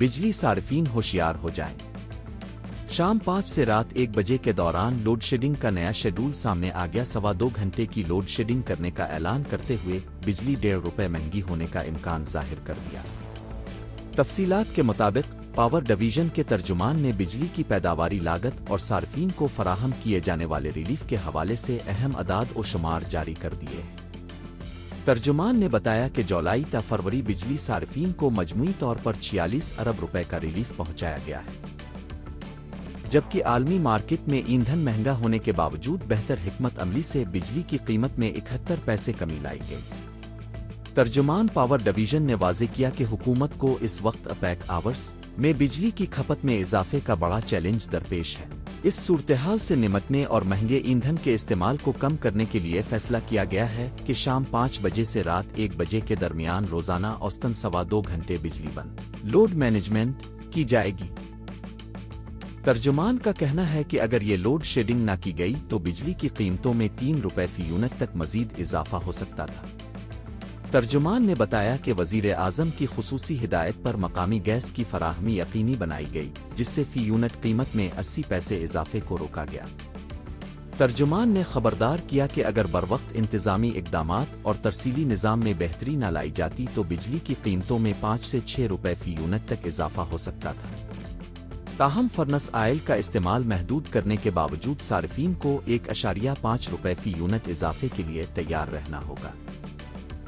بجلی صارفین ہوشیار ہو جائیں۔ شام 5 سے رات 1 بجے کے دوران لوڈ شیڈنگ کا نیا شیڈول سامنے آ گیا۔ 2.25 گھنٹے کی لوڈ شیڈنگ کرنے کا اعلان کرتے ہوئے بجلی ₹1.5 مہنگی ہونے کا امکان ظاہر کر دیا۔ تفصیلات کے مطابق پاور ڈویژن کے ترجمان نے بجلی کی پیداواری لاگت اور صارفین کو فراہم کیے جانے والے ریلیف کے حوالے سے اہم اعداد و شمار جاری کر دیے ہیں۔ ترجمان نے بتایا کہ جولائی تا فروری بجلی صارفین کو مجموعی طور پر 46 ارب روپے کا ریلیف پہنچایا گیا ہے، جبکہ عالمی مارکیٹ میں ایندھن مہنگا ہونے کے باوجود بہتر حکمت عملی سے بجلی کی قیمت میں 71 پیسے کمی لائی گئی۔ ترجمان پاور ڈویژن نے واضح کیا کہ حکومت کو اس وقت پیک آورز میں بجلی کی کھپت میں اضافے کا بڑا چیلنج درپیش ہے۔ اس صورتحال سے نمٹنے اور مہنگے ایندھن کے استعمال کو کم کرنے کے لیے فیصلہ کیا گیا ہے کہ شام 5 بجے سے رات 1 بجے کے درمیان روزانہ اوسطاً 2.25 گھنٹے بجلی بند لوڈ مینجمنٹ کی جائے گی۔ ترجمان کا کہنا ہے کہ اگر یہ لوڈ شیڈنگ نہ کی گئی تو بجلی کی قیمتوں میں ₹3 فی یونٹ تک مزید اضافہ ہو سکتا تھا۔ ترجمان نے بتایا کہ وزیر اعظم کی خصوصی ہدایت پر مقامی گیس کی فراہمی یقینی بنائی گئی، جس سے فی یونٹ قیمت میں 80 پیسے اضافے کو روکا گیا۔ ترجمان نے خبردار کیا کہ اگر بروقت انتظامی اقدامات اور ترسیلی نظام میں بہتری نہ لائی جاتی تو بجلی کی قیمتوں میں 5 سے ₹6 فی یونٹ تک اضافہ ہو سکتا تھا۔ تاہم فرنس آئل کا استعمال محدود کرنے کے باوجود صارفین کو ₹1.5 فی یونٹ اضافے کے لیے تیار رہنا ہوگا۔